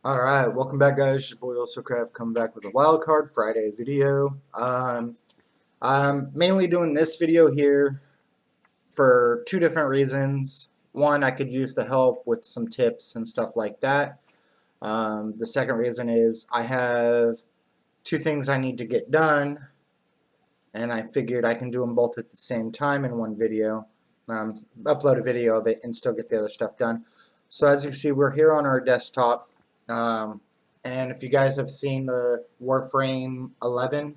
Alright, welcome back guys, your boy AlsoCraft coming back with a Wildcard Friday video. I'm mainly doing this video here for two different reasons. One, I could use the help with some tips and stuff like that. The second reason is I have two things I need to get done, and I figured I can do them both at the same time in one video. Upload a video of it and still get the other stuff done. So as you see, we're here on our desktop. And if you guys have seen the Warframe 11,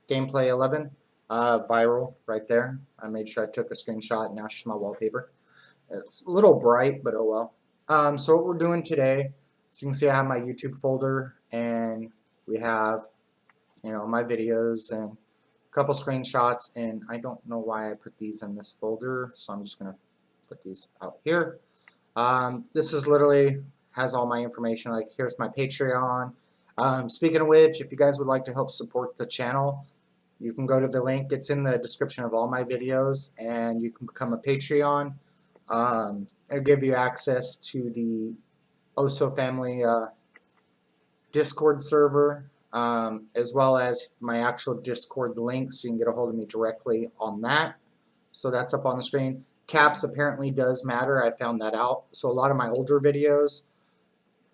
Gameplay 11, viral right there. I made sure I took a screenshot, and now it's just my wallpaper. It's a little bright, but oh well. So what we're doing today, as you can see, I have my YouTube folder, and we have, my videos and a couple screenshots, and I don't know why I put these in this folder, so I'm just going to put these out here. This is literally has all my information. Like, here's my Patreon. Speaking of which, if you guys would like to help support the channel, you can go to the link. It's in the description of all my videos, and you can become a Patreon. It'll give you access to the Oso family Discord server, as well as my actual Discord link, so you can get a hold of me directly on that. So that's up on the screen. Caps apparently does matter. I found that out. So a lot of my older videos,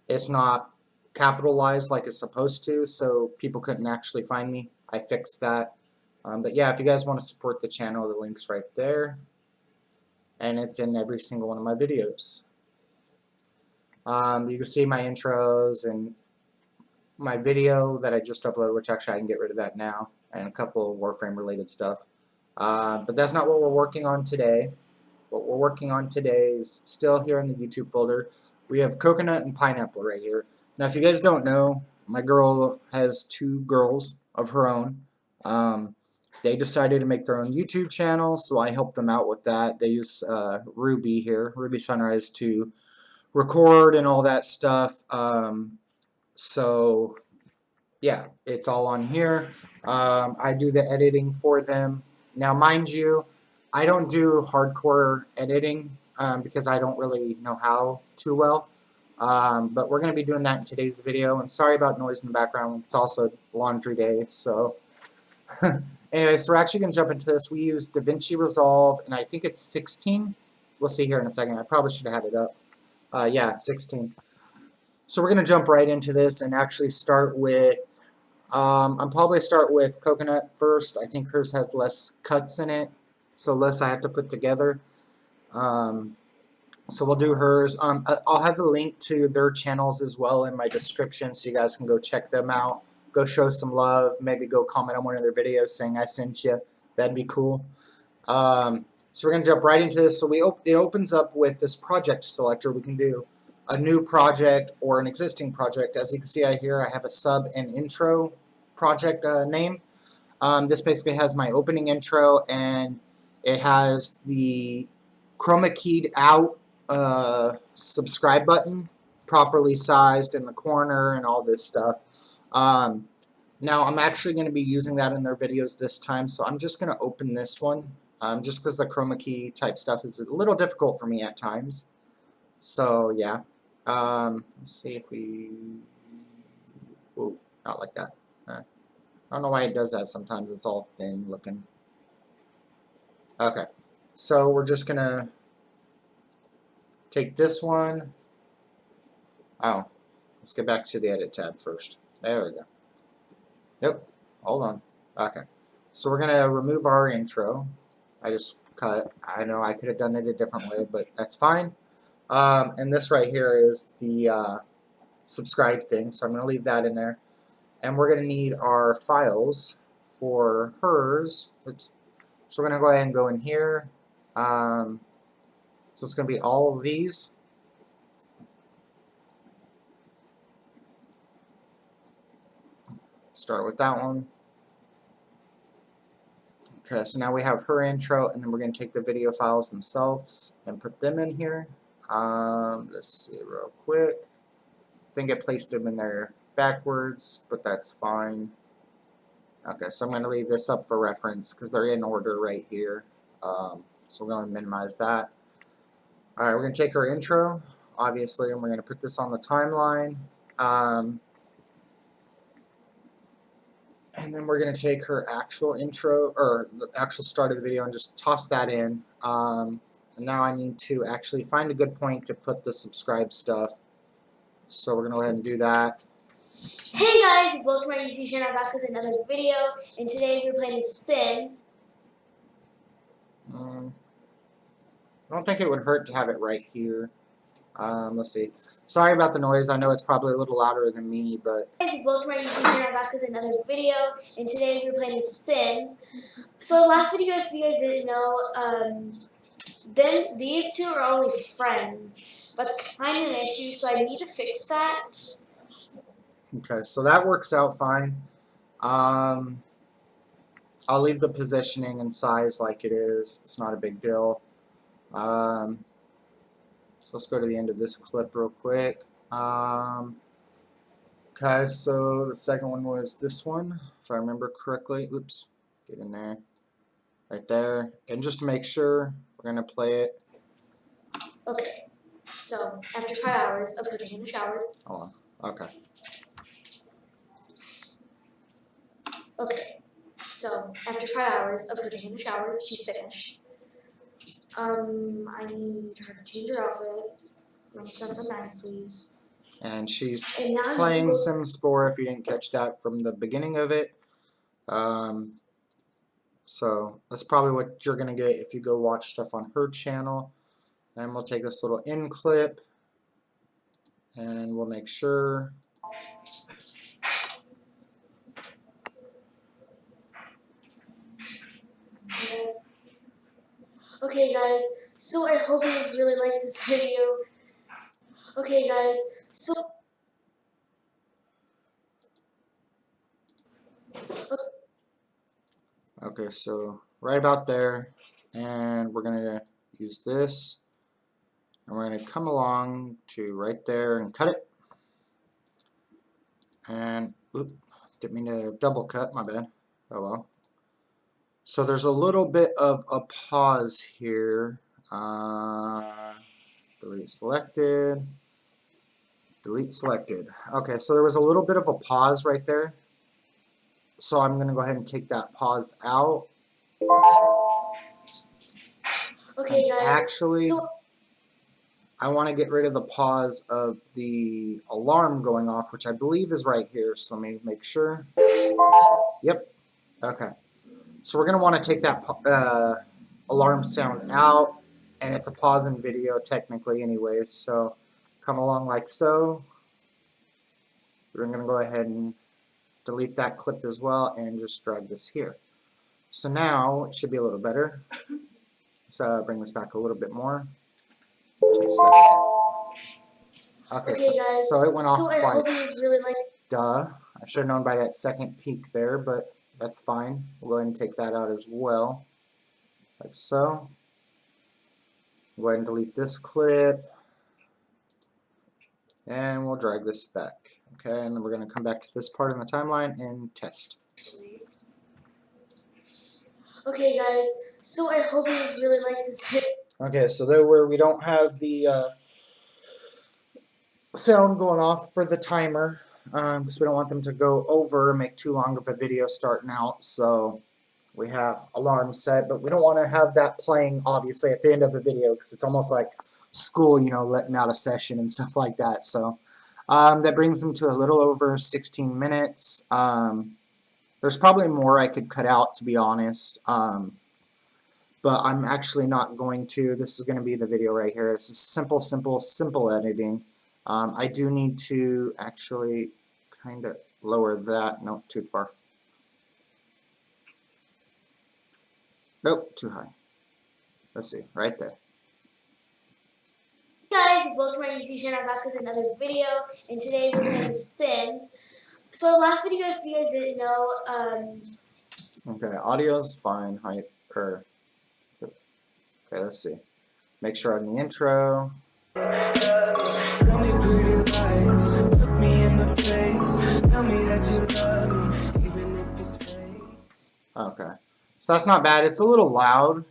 it's not capitalized like it's supposed to, so people couldn't actually find me. I fixed that. But yeah, if you guys want to support the channel, the link's right there. And it's in every single one of my videos. You can see my intros and my video that I just uploaded, which actually I can get rid of that now, and a couple of Warframe related stuff. But that's not what we're working on today. What we're working on today is still here in the YouTube folder. We have coconut and pineapple right here. Now, if you guys don't know, my girl has two girls of her own. They decided to make their own YouTube channel, so I helped them out with that. They use Ruby here, Ruby Sunrise, to record and all that stuff. So, yeah, it's all on here. I do the editing for them. Now, mind you, I don't do hardcore editing because I don't really know how too well. But we're going to be doing that in today's video. And sorry about noise in the background. It's also laundry day. So anyway, so we're actually going to jump into this. We use DaVinci Resolve, and I think it's 16. We'll see here in a second. I probably should have had it up. Yeah, 16. So we're going to jump right into this and actually start with, I'll probably start with coconut first. I think hers has less cuts in it, so less I have to put together. So we'll do hers. I'll have the link to their channels as well in my description, so you guys can go check them out. Go show some love. Maybe go comment on one of their videos saying I sent you. That'd be cool. So we're going to jump right into this. So it opens up with this project selector. We can do a new project or an existing project. As you can see here, I have a sub and intro project name. This basically has my opening intro, and it has the chroma keyed out subscribe button, properly sized in the corner, and all this stuff. Now I'm actually going to be using that in their videos this time, so I'm just going to open this one, just because the chroma key type stuff is a little difficult for me at times. So yeah, let's see if we, ooh, not like that. I don't know why it does that sometimes. It's all thin looking. Okay, so we're just going to take this one. Oh, let's get back to the edit tab first. There we go. Yep, hold on. Okay, so we're going to remove our intro. I just cut. I know I could have done it a different way, but that's fine. And this right here is the subscribe thing, so I'm going to leave that in there. And we're going to need our files for hers. So we're going to go ahead and go in here. So it's going to be all of these. Start with that one. Okay, so now we have her intro, and then we're going to take the video files themselves and put them in here. Let's see real quick. I think I placed them in there backwards, but that's fine. Okay, so I'm going to leave this up for reference because they're in order right here. So we're going to minimize that. Alright, we're going to take our intro, obviously, and we're going to put this on the timeline. And then we're going to take her actual intro, or the actual start of the video, and just toss that in. And now I need to actually find a good point to put the subscribe stuff. So we're going to go ahead and do that. Hey guys, welcome to my YouTube channel. I'm back with another video, and today we're playing The Sims. I don't think it would hurt to have it right here. Let's see. Sorry about the noise. I know it's probably a little louder than me, but... Hey guys, welcome to my YouTube channel. I'm back with another video, and today we're playing The Sims. So last video, if you guys didn't know, these two are only friends. That's kind of an issue, so I need to fix that. Okay, so that works out fine. I'll leave the positioning and size like it is. It's not a big deal. So let's go to the end of this clip real quick. Okay, so the second one was this one, if I remember correctly. Oops, get in there. Right there. And just to make sure, we're going to play it. Okay, so after 5 hours of putting in the shower. Hold on. Okay. Okay, so after 5 hours of putting in the shower, she's finished. I need her to change her outfit. Something nice, please. And she's playing Sims 4, if you didn't catch that from the beginning of it. So that's probably what you're going to get if you go watch stuff on her channel. And we'll take this little end clip, and we'll make sure. Okay guys, so I hope you guys really liked this video. Okay guys, so Okay, so right about there, and we're going to use this, and we're going to come along to right there and cut it. And, oop, didn't mean to double cut, my bad. Oh well. So there's a little bit of a pause here. Delete selected. Delete selected. Okay, so there was a little bit of a pause right there. So I'm going to go ahead and take that pause out. okay guys, actually, I want to get rid of the pause of the alarm going off, which I believe is right here. So let me make sure. Yep. Okay. So we're going to want to take that alarm sound out, and it's a pause in video technically anyways. So come along like so. We're going to go ahead and delete that clip as well and just drag this here. So now it should be a little better. So bring this back a little bit more. Okay, guys, so it went off twice. I hope you guys really like. Duh. I should have known by that second peak there, but that's fine. We'll go ahead and take that out as well. Like so. Go ahead and delete this clip. And we'll drag this back. Okay, and then we're going to come back to this part in the timeline and test. Okay guys, so I hope you guys really like this video. Okay, so there where we don't have the sound going off for the timer, because we don't want them to go over and make too long of a video starting out. So we have alarm set, but we don't want to have that playing obviously at the end of the video, because it's almost like school, you know, letting out a session and stuff like that. So that brings them to a little over 16 minutes. There's probably more I could cut out, to be honest, but I'm actually not going to. This is going to be the video right here. This is simple editing. I do need to actually kind of lower that. Nope, too far. Nope, too high. Let's see, right there. Hey guys, welcome to my YouTube channel. I'm back with another video, and today we're playing The Sims. So last video, if you guys didn't know, okay, audio's fine. Height, okay, let's see. Make sure I'm in the intro. Tell me pretty lies, look me in the face, tell me that you love me, even if it's fake. Okay, so that's not bad. It's a little loud,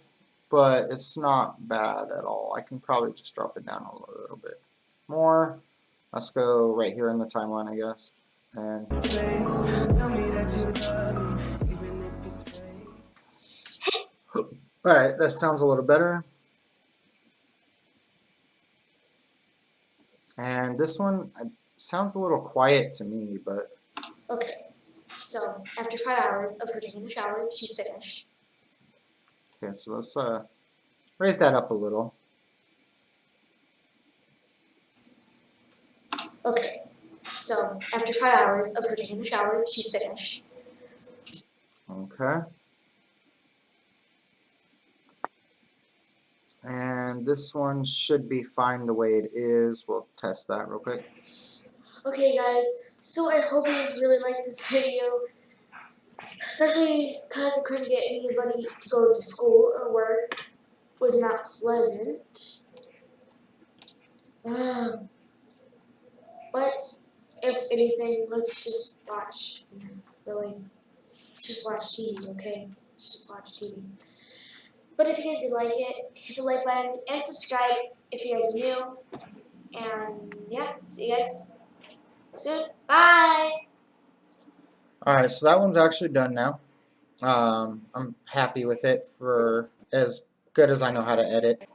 but it's not bad at all. I can probably just drop it down a little bit more. Let's go right here in the timeline, I guess. And alright, that sounds a little better. And this one sounds a little quiet to me, but Okay, so after 5 hours of her taking a shower, she's finished. okay, so let's raise that up a little. Okay, so after 5 hours of her taking a shower, she's finished. Okay. And this one should be fine the way it is. We'll test that real quick. Okay guys, so I hope you guys really liked this video, especially because I couldn't get anybody to go to school or work. It was not pleasant. But if anything, let's just watch, really. Let's just watch TV, okay? Let's just watch TV. But if you guys did like it, hit the like button and subscribe if you guys are new. And yeah, see you guys soon. Bye! Alright, so that one's actually done now. I'm happy with it for as good as I know how to edit.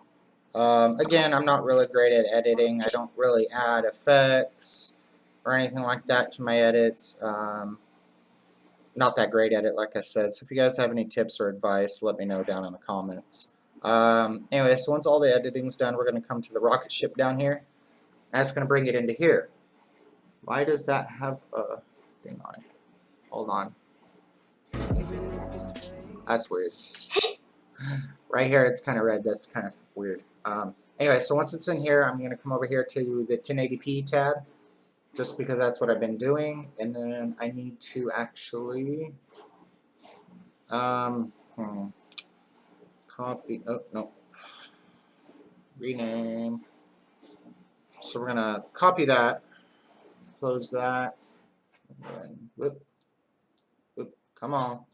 Again, I'm not really great at editing. I don't really add effects or anything like that to my edits. Not that great at it, like I said. So if you guys have any tips or advice, let me know down in the comments. Anyway, so once all the editing's done, we're going to come to the rocket ship down here. And it's going to bring it into here. Why does that have a thing on it? Hold on. That's weird. Right here, it's kind of red. That's kind of weird. Anyway, so once it's in here, I'm going to come over here to the 1080p tab, just because that's what I've been doing. And then I need to actually copy. Oh, no. Rename. So we're going to copy that, close that, and whoop, come on.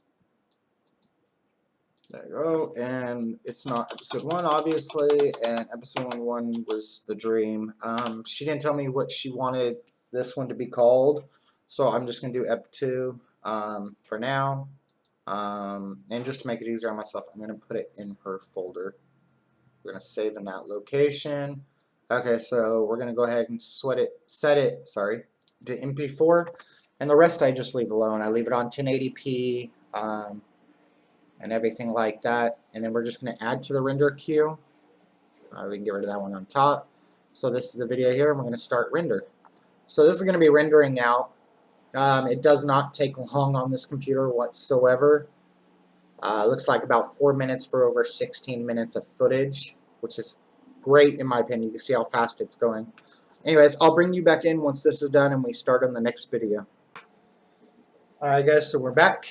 There you go, and it's not episode 1, obviously, and episode 1 was the dream. She didn't tell me what she wanted this one to be called, so I'm just going to do Ep 2 for now. And just to make it easier on myself, I'm going to put it in her folder. We're going to save in that location. Okay, so we're going to go ahead and set it to MP4, and the rest I just leave alone. I leave it on 1080p, and everything like that, and then we're just going to add to the render queue. We can get rid of that one on top. So this is the video here, and we're going to start render. So this is going to be rendering out. It does not take long on this computer whatsoever. Looks like about 4 minutes for over 16 minutes of footage, which is great in my opinion. You can see how fast it's going. Anyways, I'll bring you back in once this is done and we start on the next video. Alright guys, so we're back.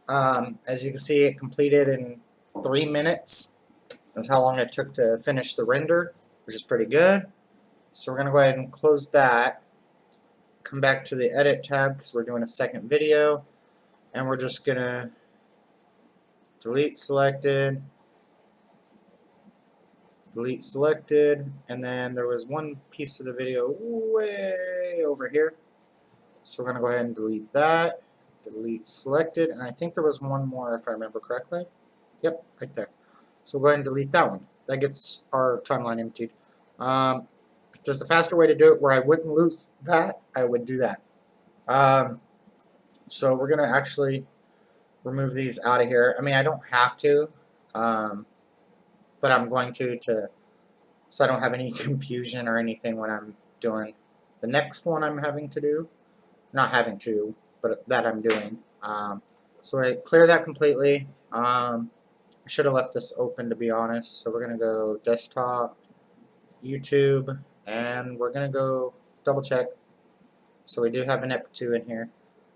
As you can see, it completed in 3 minutes. That's how long it took to finish the render, which is pretty good. So we're going to go ahead and close that. Come back to the edit tab because we're doing a second video. And we're just going to delete selected, and then there was one piece of the video way over here. So we're going to go ahead and delete that. Delete selected, and I think there was one more if I remember correctly. Yep, right there. So we'll go ahead and delete that one. That gets our timeline emptied. If there's a faster way to do it where I wouldn't lose that, I would do that. So we're going to actually remove these out of here. I mean, I don't have to, but I'm going to so I don't have any confusion or anything when I'm doing the next one I'm having to do. Not having to, but that I'm doing. So I clear that completely. I should have left this open, to be honest. So we're going to go desktop, YouTube, and we're going to go double check. So we do have an Ep 2 in here.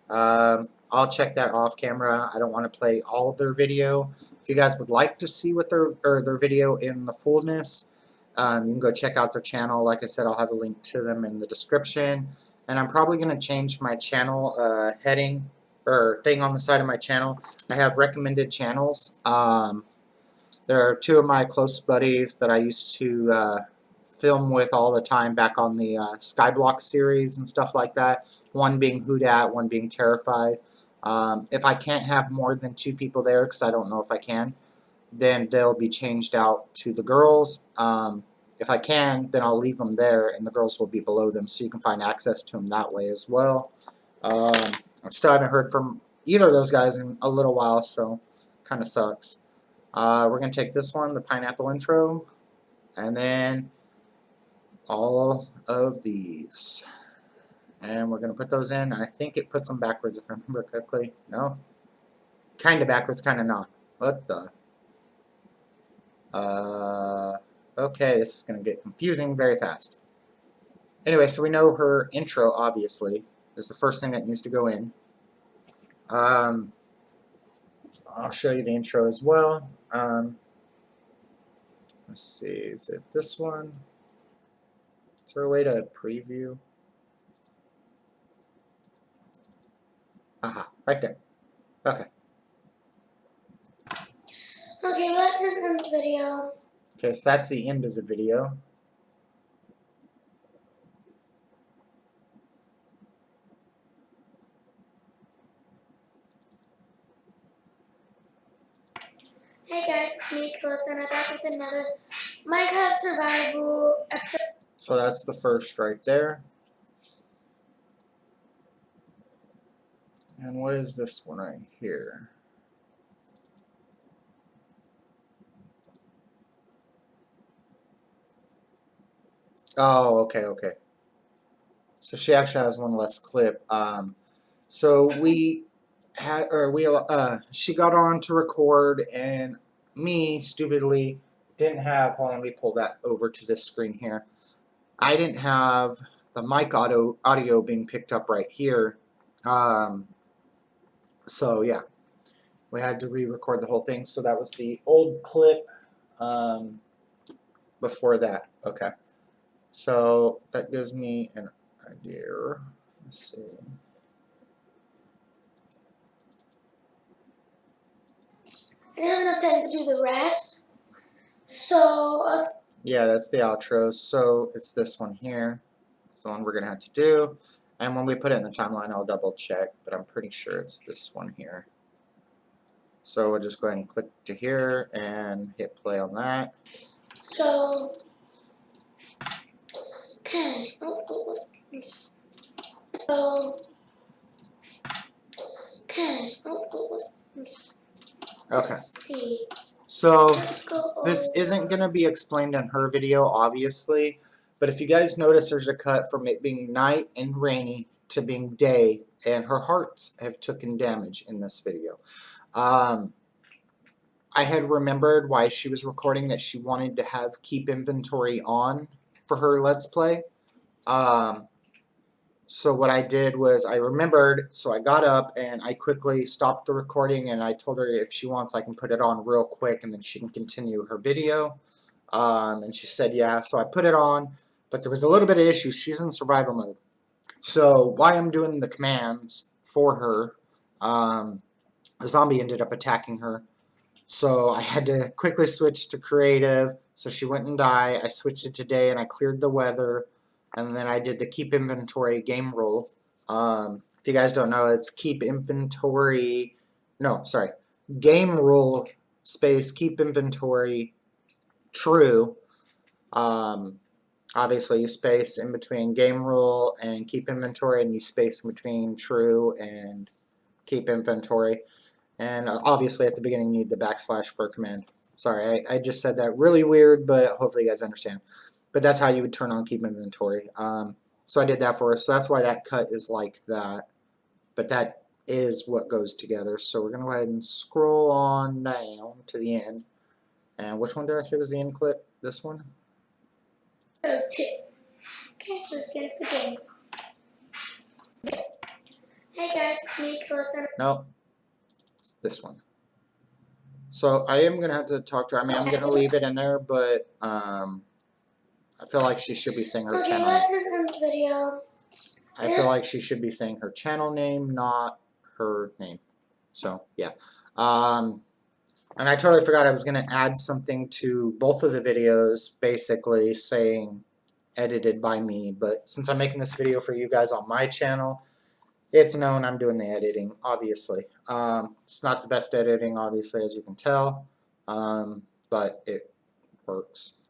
I'll check that off camera. I don't want to play all of their video. If you guys would like to see what their video in the fullness, you can go check out their channel. Like I said, I'll have a link to them in the description. And I'm probably going to change my channel heading or thing on the side of my channel. I have recommended channels. There are 2 of my close buddies that I used to film with all the time back on the Skyblock series and stuff like that. One being Who Dat, one being Terrified. If I can't have more than 2 people there, because I don't know if I can, then they'll be changed out to the girls. If I can, then I'll leave them there, and the girls will be below them, so you can find access to them that way as well. I still haven't heard from either of those guys in a little while, so kind of sucks. We're going to take this one, the pineapple intro, and then all of these. And we're going to put those in. I think it puts them backwards if I remember correctly. No? Kind of backwards, kind of not. What the? Okay, this is going to get confusing very fast. Anyway, so we know her intro, obviously, is the first thing that needs to go in. I'll show you the intro as well. Let's see, is it this one? Is there a way to preview? Aha, right there. Okay. Okay, well, that's the end of the video. Okay, so that's the end of the video. Hey guys, it's me, Calissa, and I'm back with another Minecraft Survival episode. So that's the first right there. And what is this one right here? Oh, okay. So she actually has one less clip. So we had, she got on to record, and me stupidly didn't have. Hold on, let me pull that over to this screen here. I didn't have the mic audio being picked up right here. So yeah, we had to re-record the whole thing. So that was the old clip before that. Okay. So that gives me an idea. Let's see. I didn't have enough time to do the rest, so yeah, that's the outro. So it's this one here. It's the one we're gonna have to do. And when we put it in the timeline, I'll double check, but I'm pretty sure it's this one here. So we'll just go ahead and click to here and hit play on that. So, okay. Okay. Okay. Let's see. So Let's go this isn't going to be explained in her video, obviously, but if you guys notice, there's a cut from it being night and rainy to being day, and her hearts have taken damage in this video. I had remembered why she was recording that she wanted to have keep inventory on for her Let's Play. So what I did was I remembered, so I got up and I quickly stopped the recording, and I told her if she wants I can put it on real quick and then she can continue her video. And she said yeah, so I put it on, but there was a little bit of issue. She's in survival mode. So while I'm doing the commands for her, the zombie ended up attacking her. So I had to quickly switch to creative, so she wouldn't die. I switched it to day and I cleared the weather. And then I did the keep inventory game rule. If you guys don't know, it's keep inventory. No, sorry. Game rule space keep inventory true. Obviously, you space in between game rule and keep inventory, and you space in between true and keep inventory. And obviously, at the beginning, you need the backslash for command. Sorry, I just said that really weird, but hopefully you guys understand. But that's how you would turn on keep inventory. So I did that for her. So that's why that cut is like that. But that is what goes together. So we're going to go ahead and scroll on down to the end. And which one did I say was the end clip? This one? Okay, let's get into the game. Hey guys, it's me, Calissa. No, it's this one. So I am going to have to talk to her. I mean, I'm going to leave it in there, but I feel like she should be saying her channel name. Okay, let's end the video. I feel like she should be saying her channel name, not her name. So, yeah. And I totally forgot I was going to add something to both of the videos, basically saying edited by me, but since I'm making this video for you guys on my channel, it's known I'm doing the editing, obviously. It's not the best editing, obviously, as you can tell, but it works.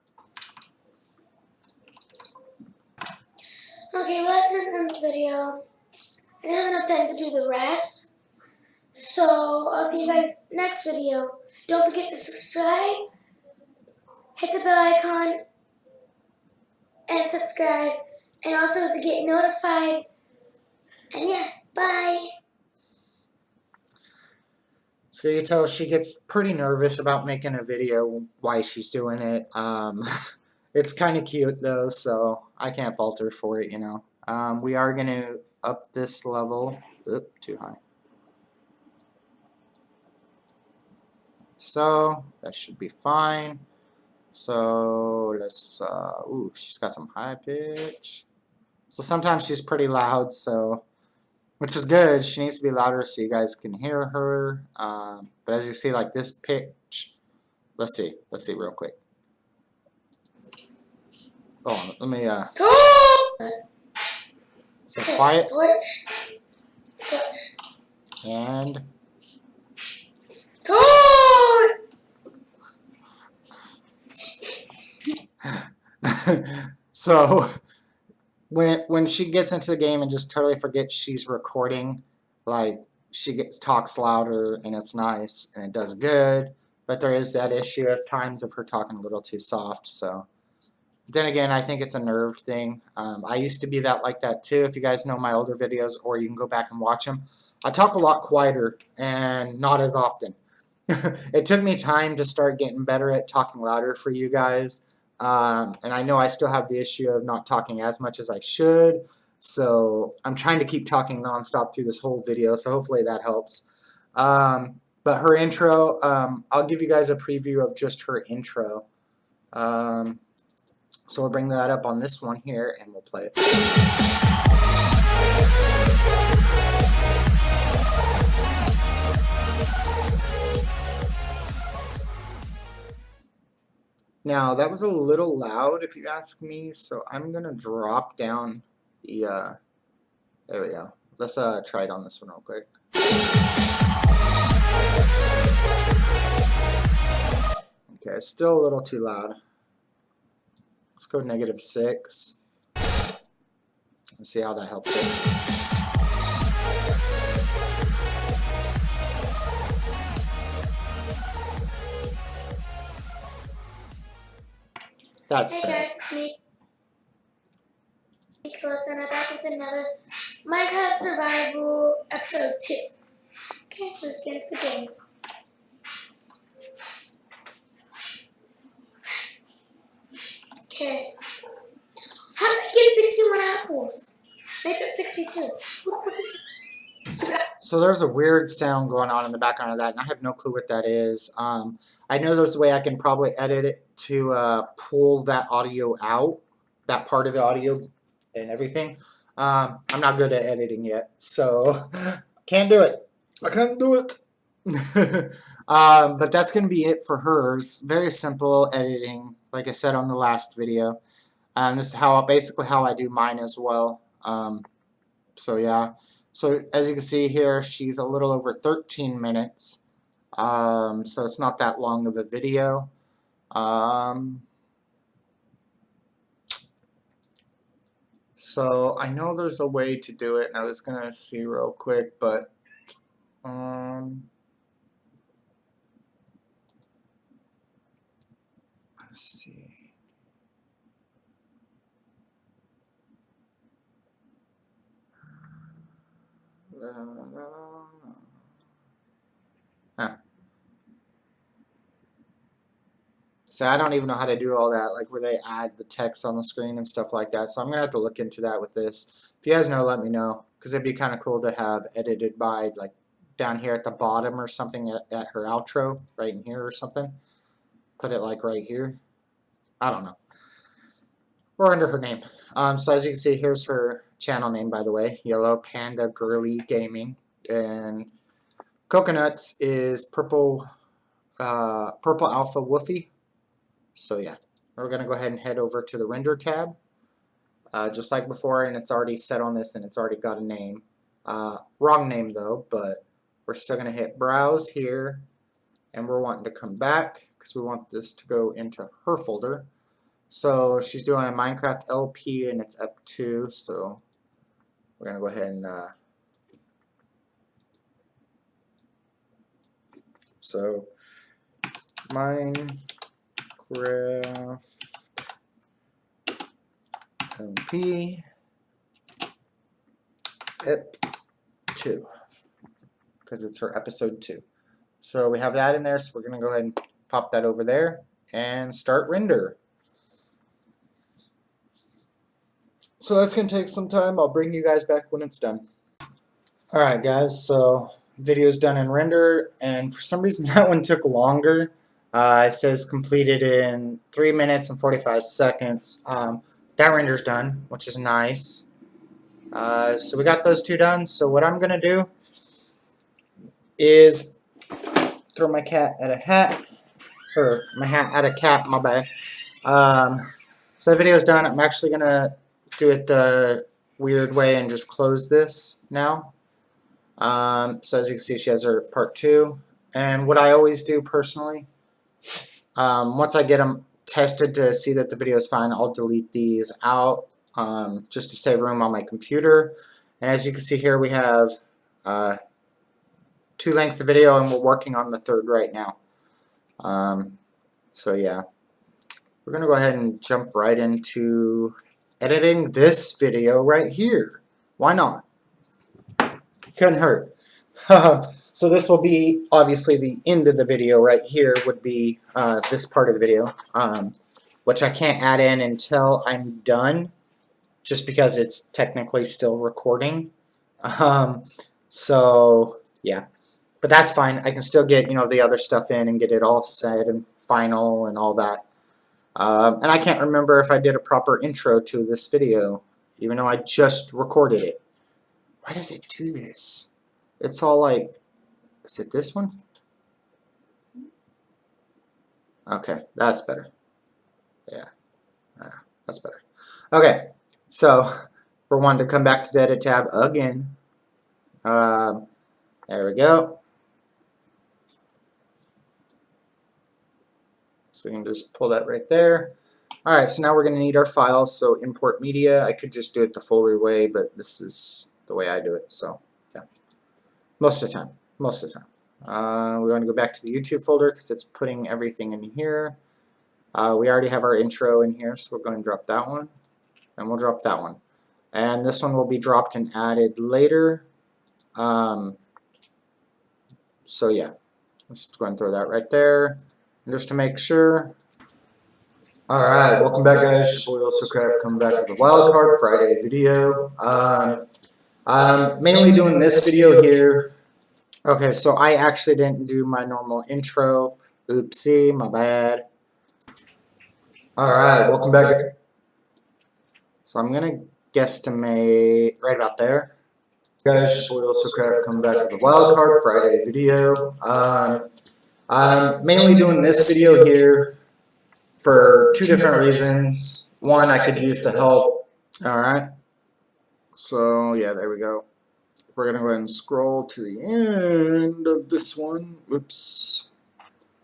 Okay, well, that's the end of the video. I didn't have enough time to do the rest. So, I'll see you guys next video. Don't forget to subscribe, hit the bell icon, and subscribe. And also to get notified. And yeah, bye. So you can tell she gets pretty nervous about making a video while she's doing it. It's kind of cute though, so I can't fault her for it, you know. We are going to up this level. Oop, too high. So that should be fine. So let's, ooh, she's got some high pitch. So sometimes she's pretty loud, so, which is good. She needs to be louder so you guys can hear her. But as you see, like this pitch, let's see real quick. Oh, let me, so quiet. And so when she gets into the game and just totally forgets she's recording, like she talks louder and it's nice and it does good, but there is that issue at times of her talking a little too soft. So then again, I think it's a nerve thing. I used to be like that too. If you guys know my older videos, or you can go back and watch them, I talk a lot quieter and not as often. It took me time to start getting better at talking louder for you guys. And I know I still have the issue of not talking as much as I should. So I'm trying to keep talking nonstop through this whole video. So hopefully that helps. But her intro, I'll give you guys a preview of just her intro. So we'll bring that up on this one here and we'll play it. Now that was a little loud if you ask me, so I'm gonna drop down the there we go. Let's try it on this one real quick. Okay, it's still a little too loud. Let's go -6. Let's see how that helps it. That's Hey better. guys, it's me, Nicholas, and I'm back with another Minecraft Survival Episode 2. Okay, let's get into the game. Okay. How did I get 61 apples? Make it 62. What is So there's a weird sound going on in the background of that, and I have no clue what that is. I know there's a way I can probably edit it to pull that audio out, that part of the audio and everything. I'm not good at editing yet, so can't do it. I can't do it. But that's going to be it for hers. Very simple editing, like I said on the last video. And this is basically how I do mine as well. So yeah. So as you can see here, she's a little over 13 minutes. So it's not that long of a video. So I know there's a way to do it, and I was gonna see real quick, but let's see. Huh. So I don't even know how to do all that, like where they add the text on the screen and stuff like that. So I'm gonna have to look into that with this. If you guys know, let me know, because it'd be kind of cool to have edited by like down here at the bottom or something at her outro, right in here or something. Put it like right here. I don't know. Or under her name. So as you can see, here's her channel name, by the way, Yellow Panda Girly Gaming, and Coconuts is Purple Alpha Woofy. So yeah, we're gonna go ahead and head over to the render tab. just like before, and it's already set on this and it's already got a name. Wrong name though, but we're still going to hit browse here, and we're wanting to come back because we want this to go into her folder. So she's doing a Minecraft LP and it's up 2, so we're going to go ahead and so Minecraft LP ep 2 because it's her episode 2. So we have that in there, so we're going to go ahead and pop that over there and start render. So that's going to take some time. I'll bring you guys back when it's done. Alright guys, so video's done and rendered, and for some reason that one took longer. It says completed in 3 minutes and 45 seconds. That render's done, which is nice. So we got those two done. So what I'm going to do is throw my cat at a hat, or my hat at a cat, my bad. So the video's done. I'm actually going to do it the weird way and just close this now. So as you can see, she has her part 2. And what I always do personally, once I get them tested to see that the video is fine, I'll delete these out just to save room on my computer. And as you can see here, we have 2 lengths of video, and we're working on the 3rd right now. So yeah, we're going to go ahead and jump right into editing this video right here. Why not? Couldn't hurt. So this will be obviously the end of the video right here would be this part of the video, which I can't add in until I'm done, just because it's technically still recording. So yeah, but that's fine. I can still get, you know, the other stuff in and get it all set and final and all that. And I can't remember if I did a proper intro to this video, even though I just recorded it. Why does it do this? It's all like, is it this one? Okay, that's better. Yeah, that's better. Okay, so we're wanting to come back to the edit tab again. There we go. So we can just pull that right there. Alright, so now we're going to need our files. So import media. I could just do it the folder way, but this is the way I do it. So yeah, most of the time. Most of the time. We want to go back to the YouTube folder because it's putting everything in here. We already have our intro in here, so we're going to drop that one. And we'll drop that one. And this one will be dropped and added later. So yeah, let's go ahead and throw that right there. And just to make sure. Alright, welcome back guys. Your boy AlsoCraft coming back with a Wildcard Friday video. I'm mainly doing this video here. Okay, so I actually didn't do my normal intro. Oopsie, my bad. Alright, welcome back. So I'm going to guesstimate right about there. Guys, your boy AlsoCraft coming back with a Wildcard Friday video. I'm mainly doing this video here for 2 different reasons. One, I could use the help. Alright. So, yeah, there we go. We're going to go ahead and scroll to the end of this one. Oops.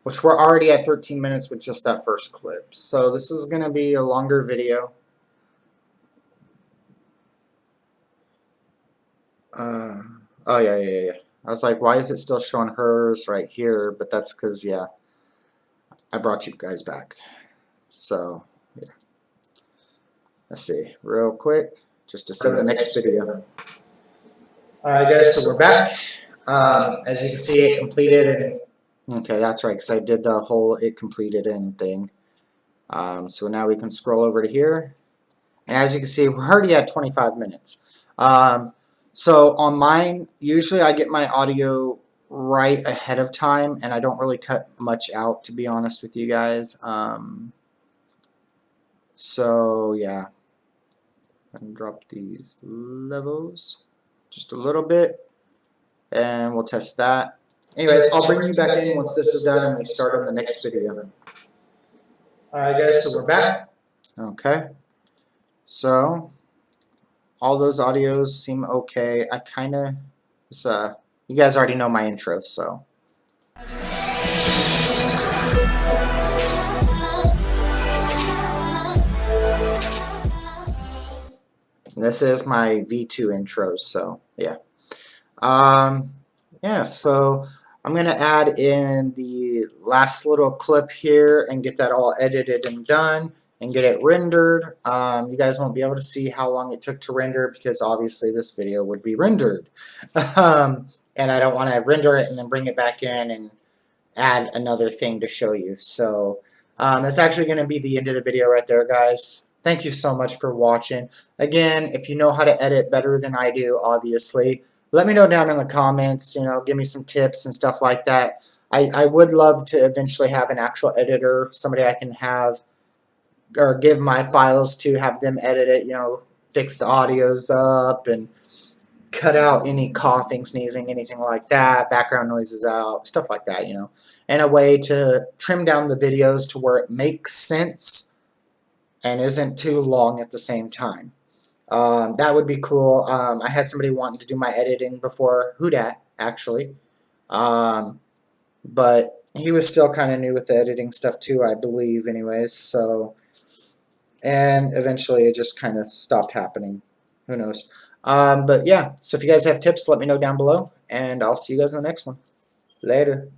Which we're already at 13 minutes with just that first clip. So this is going to be a longer video. Oh, yeah. I was like, why is it still showing hers right here? But that's because, yeah, I brought you guys back. So, yeah. Let's see, real quick, just to see the next video. Alright guys, so we're back. As you can see, it completed. And okay, that's right, because I did the whole it completed in thing. So now we can scroll over to here. And as you can see, we're already at 25 minutes. So on mine, usually I get my audio right ahead of time, and I don't really cut much out, to be honest with you guys. So yeah, and drop these levels just a little bit, and we'll test that. Anyways, I'll bring you back in once this is done and we start on the next video. Alright guys, so we're back. Okay, so all those audios seem okay. I kind of, you guys already know my intro, so. This is my V2 intro, so yeah. Yeah, so I'm going to add in the last little clip here and get that all edited and done and get it rendered. You guys won't be able to see how long it took to render because obviously this video would be rendered. And I don't want to render it and then bring it back in and add another thing to show you. So that's actually going to be the end of the video right there, guys. Thank you so much for watching. Again, if you know how to edit better than I do, obviously, let me know down in the comments. You know, give me some tips and stuff like that. I would love to eventually have an actual editor, somebody I can have or give my files to, have them edit it, you know, fix the audios up and cut out any coughing, sneezing, anything like that, background noises out, stuff like that, you know, and a way to trim down the videos to where it makes sense and isn't too long at the same time. That would be cool. I had somebody wanting to do my editing before, Hudat, actually, but he was still kind of new with the editing stuff too, I believe, anyways, so, and eventually it just kind of stopped happening. Who knows? But yeah, so if you guys have tips, let me know down below, and I'll see you guys in the next one. Later.